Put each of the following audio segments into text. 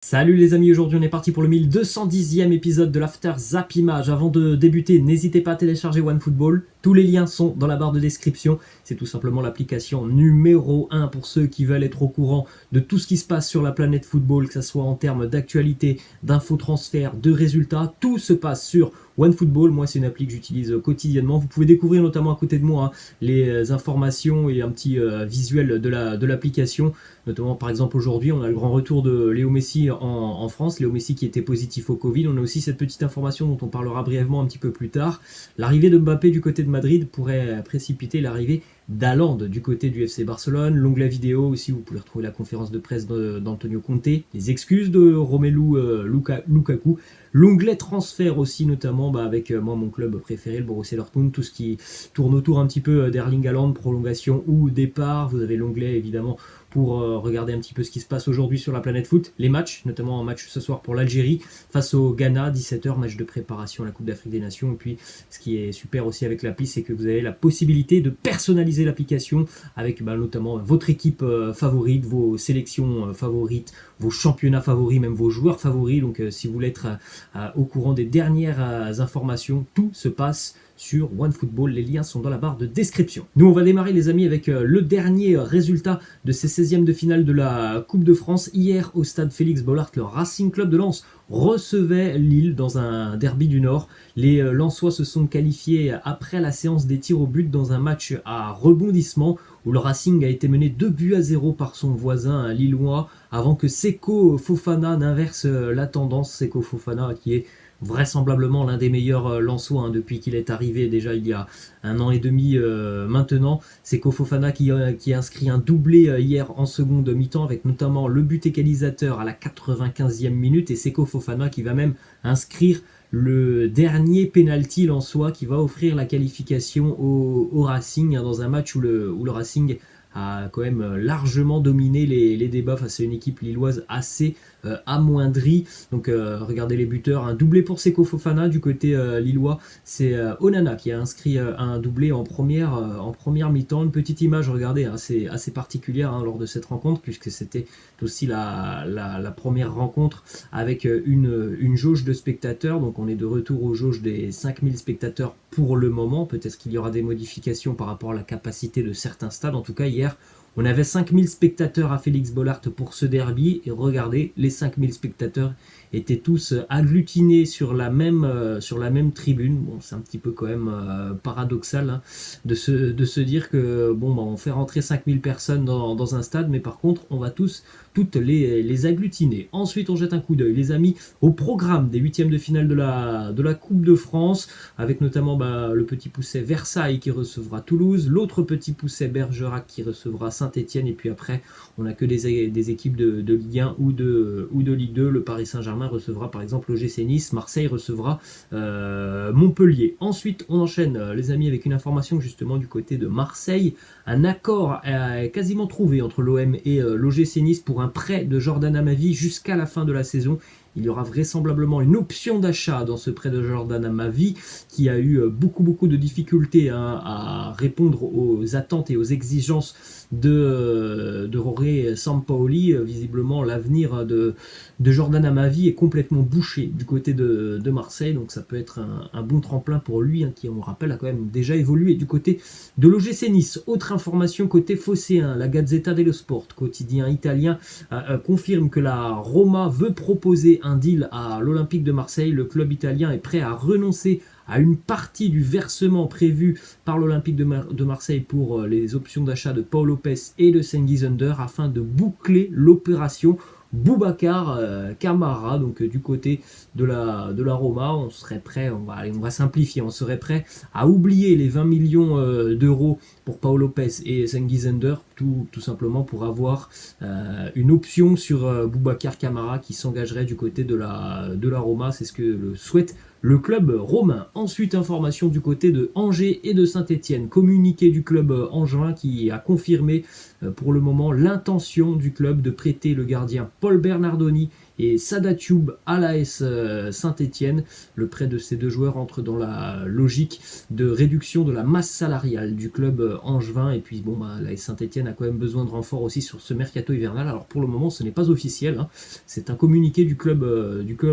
Salut les amis, aujourd'hui on est parti pour le 1210e épisode de l'After Zap Image. Avant de débuter, n'hésitez pas à télécharger OneFootball. Tous les liens sont dans la barre de description. C'est tout simplement l'application numéro 1 pour ceux qui veulent être au courant de tout ce qui se passe sur la planète football, que ce soit en termes d'actualité, d'infotransfert, de résultats. Tout se passe sur OneFootball. Moi, c'est une appli que j'utilise quotidiennement. Vous pouvez découvrir notamment à côté de moi les informations et un petit visuel de l'application. Notamment, par exemple, aujourd'hui, on a le grand retour de Léo Messi en France. Léo Messi qui était positif au Covid. On a aussi cette petite information dont on parlera brièvement un petit peu plus tard. L'arrivée de Mbappé du côté de Madrid pourrait précipiter l'arrivée d'Haaland du côté du FC Barcelone. L'onglet vidéo aussi, vous pouvez retrouver la conférence de presse d'Antonio Conte, les excuses de Romelu Lukaku, l'onglet transfert aussi notamment avec moi mon club préféré, le Borussia Dortmund, tout ce qui tourne autour un petit peu d'Erling Haaland, prolongation ou départ. Vous avez l'onglet évidemment pour regarder un petit peu ce qui se passe aujourd'hui sur la planète foot, les matchs, notamment un match ce soir pour l'Algérie face au Ghana, 17h, match de préparation à la Coupe d'Afrique des Nations. Et puis ce qui est super aussi avec l'appli, c'est que vous avez la possibilité de personnaliser l'application avec notamment votre équipe favorite, vos sélections favorites, vos championnats favoris, même vos joueurs favoris. Donc si vous voulez être au courant des dernières informations, tout se passe sur OneFootball. Les liens sont dans la barre de description. Nous, on va démarrer, les amis, avec le dernier résultat de ces 16e de finale de la Coupe de France. Hier, au stade Félix Bollaert, le Racing Club de Lens recevait Lille dans un derby du Nord. Les Lensois se sont qualifiés après la séance des tirs au but dans un match à rebondissement où le Racing a été mené 2-0 par son voisin lillois avant que Seko Fofana n'inverse la tendance. Seko Fofana qui est vraisemblablement l'un des meilleurs Lensois depuis qu'il est arrivé déjà il y a un an et demi maintenant. Seko Fofana qui a inscrit un doublé hier en seconde mi-temps avec notamment le but égalisateur à la 95e minute, et Seko Fofana qui va même inscrire le dernier penalty lensois qui va offrir la qualification au Racing dans un match où le Racing a quand même largement dominé les débats face à une équipe lilloise assez amoindrie. Donc regardez les buteurs, un doublé pour Seko Fofana du côté lillois, c'est Onana qui a inscrit un doublé en première mi-temps. Une petite image, regardez, c'est assez particulière lors de cette rencontre, puisque c'était aussi la première rencontre avec une jauge de spectateurs. Donc on est de retour aux jauges des 5000 spectateurs pour le moment. Peut-être qu'il y aura des modifications par rapport à la capacité de certains stades. En tout cas, hier, on avait 5000 spectateurs à Félix Bollaert pour ce derby, et regardez, les 5000 spectateurs étaient tous agglutinés sur la même tribune. Bon, c'est un petit peu quand même paradoxal de se dire que on fait rentrer 5000 personnes dans un stade, mais par contre, on va toutes les agglutiner. Ensuite, on jette un coup d'œil, les amis, au programme des huitièmes de finale de la Coupe de France, avec notamment le petit pousset Versailles qui recevra Toulouse, l'autre petit pousset Bergerac qui recevra Saint-Etienne, et puis après, on n'a que des équipes de Ligue 1 ou de Ligue 2. Le Paris Saint-Germain recevra par exemple l'OGC Nice, Marseille recevra Montpellier. Ensuite, on enchaîne, les amis, avec une information justement du côté de Marseille. Un accord est quasiment trouvé entre l'OM et l'OGC Nice pour un prêt de Jordan Amavi jusqu'à la fin de la saison. Il y aura vraisemblablement une option d'achat dans ce prêt de Jordan Amavi qui a eu beaucoup de difficultés à répondre aux attentes et aux exigences de Jorge Sampaoli. Visiblement, l'avenir de Jordan Amavi est complètement bouché du côté de Marseille, donc ça peut être un bon tremplin pour lui, qui, on rappelle, a quand même déjà évolué du côté de l'OGC Nice. Autre information côté phocéen, la Gazzetta dello Sport, quotidien italien, confirme que la Roma veut proposer un deal à l'Olympique de Marseille. Le club italien est prêt à renoncer à une partie du versement prévu par l'Olympique de Marseille pour les options d'achat de Paul Lopez et de Cengiz Under afin de boucler l'opération Boubacar Kamara. Donc du côté de la Roma, on serait prêt, on va simplifier, on serait prêt à oublier les 20 millions d'euros pour Paul Lopez et Cengiz Under, tout simplement pour avoir une option sur Boubacar Kamara qui s'engagerait du côté de la Roma. C'est ce que le souhaite le club romain. Ensuite, information du côté de Angers et de Saint-Etienne. Communiqué du club angevin qui a confirmé pour le moment l'intention du club de prêter le gardien Paul Bernardoni et Sadatube à l'AS Saint-Étienne. Le prêt de ces deux joueurs entre dans la logique de réduction de la masse salariale du club angevin. Et puis bon, l'AS Saint-Étienne a quand même besoin de renfort aussi sur ce mercato hivernal. Alors pour le moment, ce n'est pas officiel, hein. C'est un communiqué du club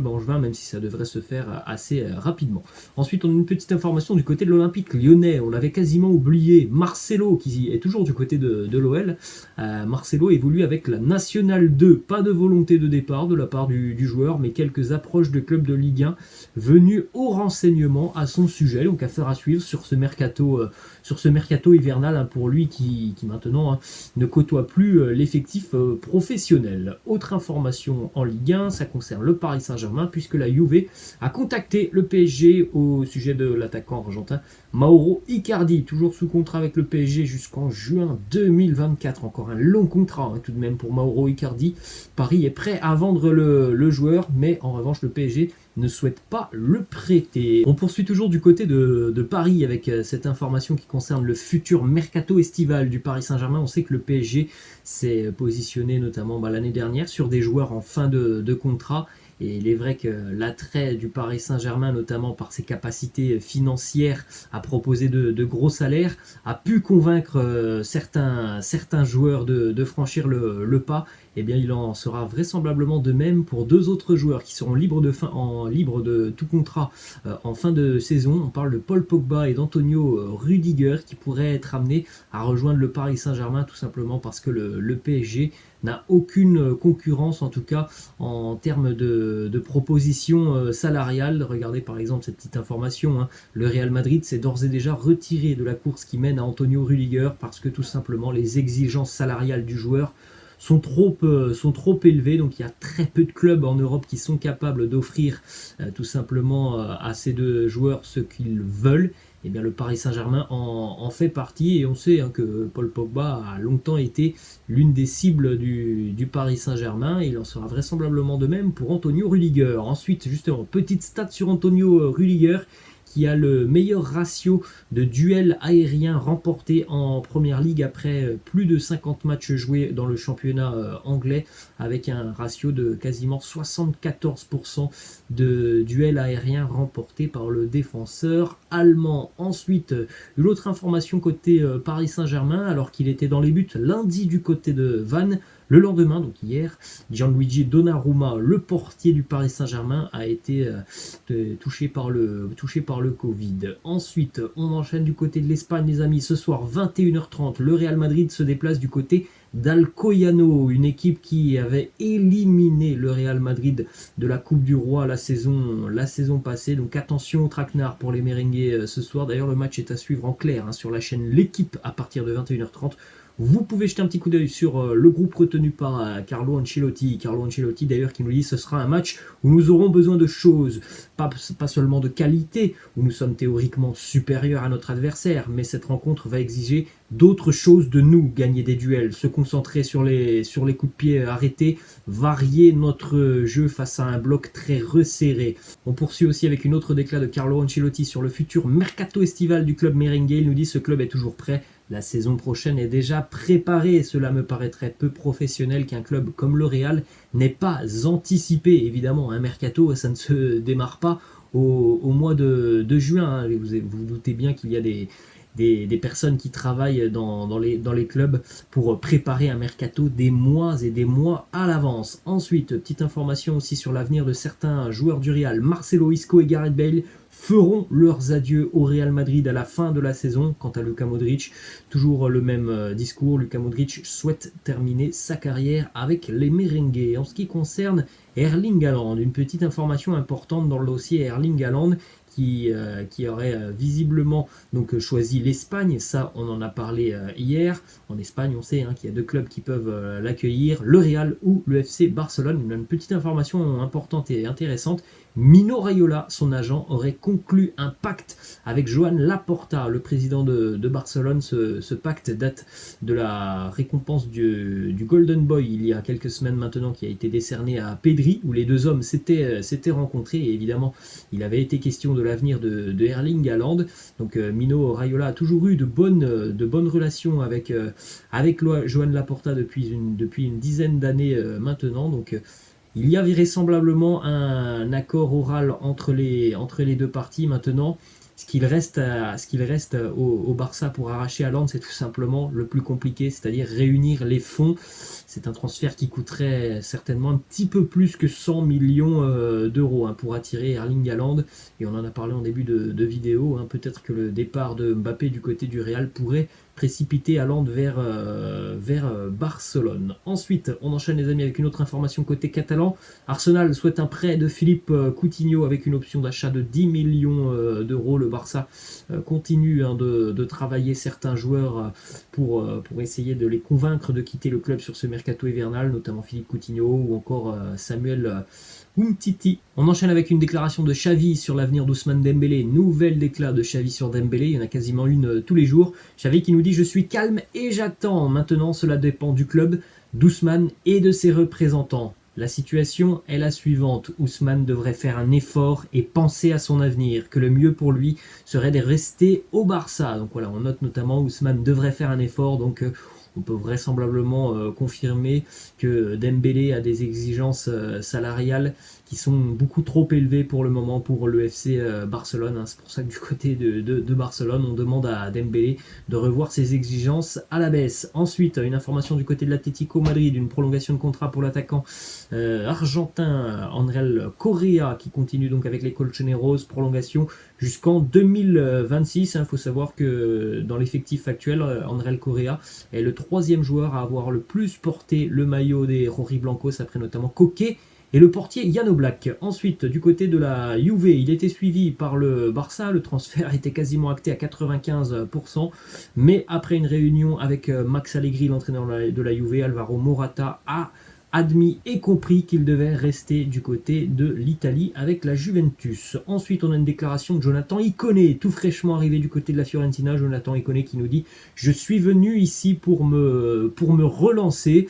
angevin, même si ça devrait se faire assez rapidement. Ensuite, on a une petite information du côté de l'Olympique lyonnais. On l'avait quasiment oublié. Marcelo, qui est toujours du côté de l'OL. Marcelo évolue avec la Nationale 2. Pas de volonté de départ de la part du joueur, mais quelques approches de clubs de Ligue 1 venues au renseignement à son sujet. Donc affaire à suivre sur ce mercato hivernal, hein, pour lui qui maintenant, hein, ne côtoie plus l'effectif professionnel. Autre information en Ligue 1, ça concerne le Paris Saint-Germain, puisque la Juve a contacté le PSG au sujet de l'attaquant argentin Mauro Icardi, toujours sous contrat avec le PSG jusqu'en juin 2024. Encore un long contrat, hein, tout de même pour Mauro Icardi. Paris est prêt à vendre le joueur, mais en revanche le PSG ne souhaite pas le prêter. On poursuit toujours du côté de Paris avec cette information qui concerne le futur mercato estival du Paris Saint-Germain. On sait que le PSG s'est positionné notamment l'année dernière sur des joueurs en fin de contrat. Et il est vrai que l'attrait du Paris Saint-Germain, notamment par ses capacités financières à proposer de gros salaires, a pu convaincre certains joueurs de franchir le pas. Eh bien, il en sera vraisemblablement de même pour deux autres joueurs qui seront libres de tout contrat en fin de saison. On parle de Paul Pogba et d'Antonio Rudiger qui pourraient être amenés à rejoindre le Paris Saint-Germain, tout simplement parce que le PSG n'a aucune concurrence, en tout cas en termes de propositions salariales. Regardez par exemple cette petite information, hein. Le Real Madrid s'est d'ores et déjà retiré de la course qui mène à Antonio Rudiger parce que tout simplement les exigences salariales du joueur sont trop élevés, donc il y a très peu de clubs en Europe qui sont capables d'offrir tout simplement à ces deux joueurs ce qu'ils veulent. Et bien le Paris Saint-Germain en fait partie, et on sait, hein, que Paul Pogba a longtemps été l'une des cibles du Paris Saint-Germain, et il en sera vraisemblablement de même pour Antonio Rudiger. Ensuite, justement, petite stat sur Antonio Rudiger, qui a le meilleur ratio de duels aériens remportés en Première Ligue après plus de 50 matchs joués dans le championnat anglais, avec un ratio de quasiment 74% de duels aériens remportés par le défenseur allemand. Ensuite, une autre information côté Paris Saint-Germain, alors qu'il était dans les buts lundi du côté de Vannes, le lendemain, donc hier, Gianluigi Donnarumma, le portier du Paris Saint-Germain, a été touché par le Covid. Ensuite, on enchaîne du côté de l'Espagne, les amis. Ce soir, 21h30, le Real Madrid se déplace du côté d'Alcoyano, une équipe qui avait éliminé le Real Madrid de la Coupe du Roi la saison passée. Donc attention au traquenard pour les merengues ce soir. D'ailleurs, le match est à suivre en clair, hein, sur la chaîne L'équipe à partir de 21h30. Vous pouvez jeter un petit coup d'œil sur le groupe retenu par Carlo Ancelotti. Carlo Ancelotti d'ailleurs qui nous dit que ce sera un match où nous aurons besoin de choses, pas seulement de qualité, où nous sommes théoriquement supérieurs à notre adversaire, mais cette rencontre va exiger d'autres choses de nous, gagner des duels, se concentrer sur les coups de pied arrêtés, varier notre jeu face à un bloc très resserré. On poursuit aussi avec une autre déclat de Carlo Ancelotti sur le futur mercato estival du club merengue. Il nous dit que ce club est toujours prêt. La saison prochaine est déjà préparée. Cela me paraîtrait peu professionnel qu'un club comme le Real n'ait pas anticipé. Évidemment, un mercato, ça ne se démarre pas au mois de juin. Hein. Vous doutez bien qu'il y a des personnes qui travaillent dans les clubs pour préparer un mercato des mois et des mois à l'avance. Ensuite, petite information aussi sur l'avenir de certains joueurs du Real. Marcelo Isco et Gareth Bale feront leurs adieux au Real Madrid à la fin de la saison. Quant à Luka Modric, toujours le même discours. Luka Modric souhaite terminer sa carrière avec les merengues. En ce qui concerne Erling Haaland, une petite information importante dans le dossier Erling Haaland, qui aurait visiblement donc choisi l'Espagne. Ça, on en a parlé hier. En Espagne, on sait, hein, qu'il y a deux clubs qui peuvent l'accueillir, le Real ou le FC Barcelone. Une petite information importante et intéressante. Mino Raiola, son agent, aurait conclu un pacte avec Joan Laporta, le président de Barcelone. Ce pacte date de la récompense du Golden Boy il y a quelques semaines maintenant, qui a été décerné à Pedri, où les deux hommes s'étaient rencontrés. Et évidemment, il avait été question de l'avenir de Erling Haaland. Donc Mino Raiola a toujours eu de bonnes relations avec Joan Laporta depuis une dizaine d'années maintenant. Donc Il y a vraisemblablement un accord oral entre les deux parties maintenant. Ce qu'il reste au Barça pour arracher Haaland, c'est tout simplement le plus compliqué, c'est-à-dire réunir les fonds. C'est un transfert qui coûterait certainement un petit peu plus que 100 millions d'euros pour attirer Erling Haaland. Et on en a parlé en début de vidéo. Peut-être que le départ de Mbappé du côté du Real pourrait précipiter Haaland vers Barcelone. Ensuite, on enchaîne les amis avec une autre information côté catalan. Arsenal souhaite un prêt de Philippe Coutinho avec une option d'achat de 10 millions d'euros. Le Barça continue de travailler certains joueurs pour essayer de les convaincre de quitter le club sur ce mercato hivernal, notamment Philippe Coutinho ou encore Samuel Umtiti. On enchaîne avec une déclaration de Xavi sur l'avenir d'Ousmane Dembélé. Nouvelle déclat de Xavi sur Dembélé, il y en a quasiment une tous les jours. Xavi qui nous dit « Je suis calme et j'attends ». Maintenant, cela dépend du club, d'Ousmane et de ses représentants. La situation est la suivante. Ousmane devrait faire un effort et penser à son avenir, que le mieux pour lui serait de rester au Barça. Donc voilà, on note notamment Ousmane devrait faire un effort, donc on peut vraisemblablement confirmer que Dembélé a des exigences salariales qui sont beaucoup trop élevées pour le moment pour le FC Barcelone. C'est pour ça que du côté de Barcelone, on demande à Dembélé de revoir ses exigences à la baisse. Ensuite, une information du côté de l'Atlético Madrid, une prolongation de contrat pour l'attaquant argentin Andrés Correa qui continue donc avec les Colchoneros, prolongation jusqu'en 2026. Il faut savoir que dans l'effectif actuel, Andrés Correa est le troisième joueur à avoir le plus porté le maillot des Rojiblancos après notamment Koke et le portier Jan Oblak. Ensuite, du côté de la Juve, il était suivi par le Barça. Le transfert était quasiment acté à 95%. Mais après une réunion avec Max Allegri, l'entraîneur de la Juve, Alvaro Morata a admis et compris qu'il devait rester du côté de l'Italie avec la Juventus. Ensuite, on a une déclaration de Jonathan Ikoné, tout fraîchement arrivé du côté de la Fiorentina. Jonathan Ikoné qui nous dit « Je suis venu ici pour me relancer ».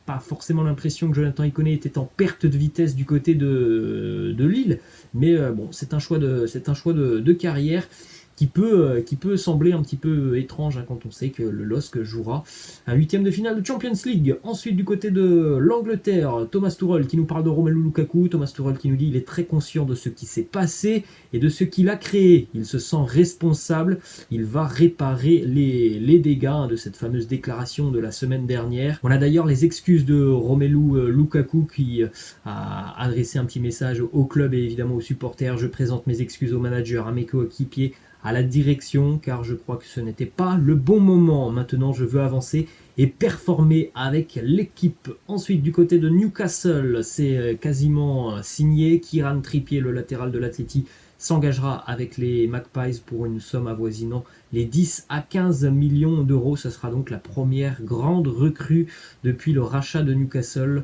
Pas forcément l'impression que Jonathan Ikoné était en perte de vitesse du côté de Lille, mais bon, c'est un choix de carrière qui peut sembler un petit peu étrange quand on sait que le LOSC jouera un huitième de finale de Champions League. Ensuite, du côté de l'Angleterre, Thomas Tuchel qui nous parle de Romelu Lukaku. Thomas Tuchel qui nous dit qu'il est très conscient de ce qui s'est passé et de ce qu'il a créé. Il se sent responsable. Il va réparer les dégâts de cette fameuse déclaration de la semaine dernière. On a d'ailleurs les excuses de Romelu Lukaku qui a adressé un petit message au club et évidemment aux supporters. Je présente mes excuses au manager, à mes coéquipiers, à la direction, car je crois que ce n'était pas le bon moment. Maintenant, je veux avancer et performer avec l'équipe. Ensuite, du côté de Newcastle, c'est quasiment signé. Kieran Trippier, le latéral de l'Atleti, s'engagera avec les Magpies pour une somme avoisinant les 10 à 15 millions d'euros. Ce sera donc la première grande recrue depuis le rachat de Newcastle,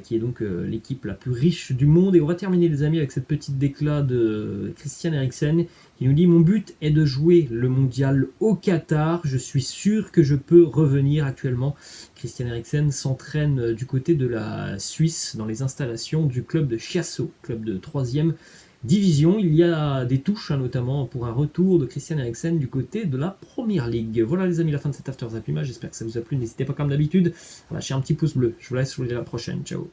qui est donc l'équipe la plus riche du monde. Et on va terminer les amis avec cette petite déclat de Christian Eriksen qui nous dit « Mon but est de jouer le mondial au Qatar. Je suis sûr que je peux revenir actuellement ». Christian Eriksen s'entraîne du côté de la Suisse dans les installations du club de Chiasso, club de 3e division. Il y a des touches notamment pour un retour de Christian Eriksen du côté de la Premier League. Voilà les amis, la fin de cet After Zappima. J'espère que ça vous a plu. N'hésitez pas comme d'habitude à lâcher un petit pouce bleu. Je vous laisse, je vous dis à la prochaine. Ciao.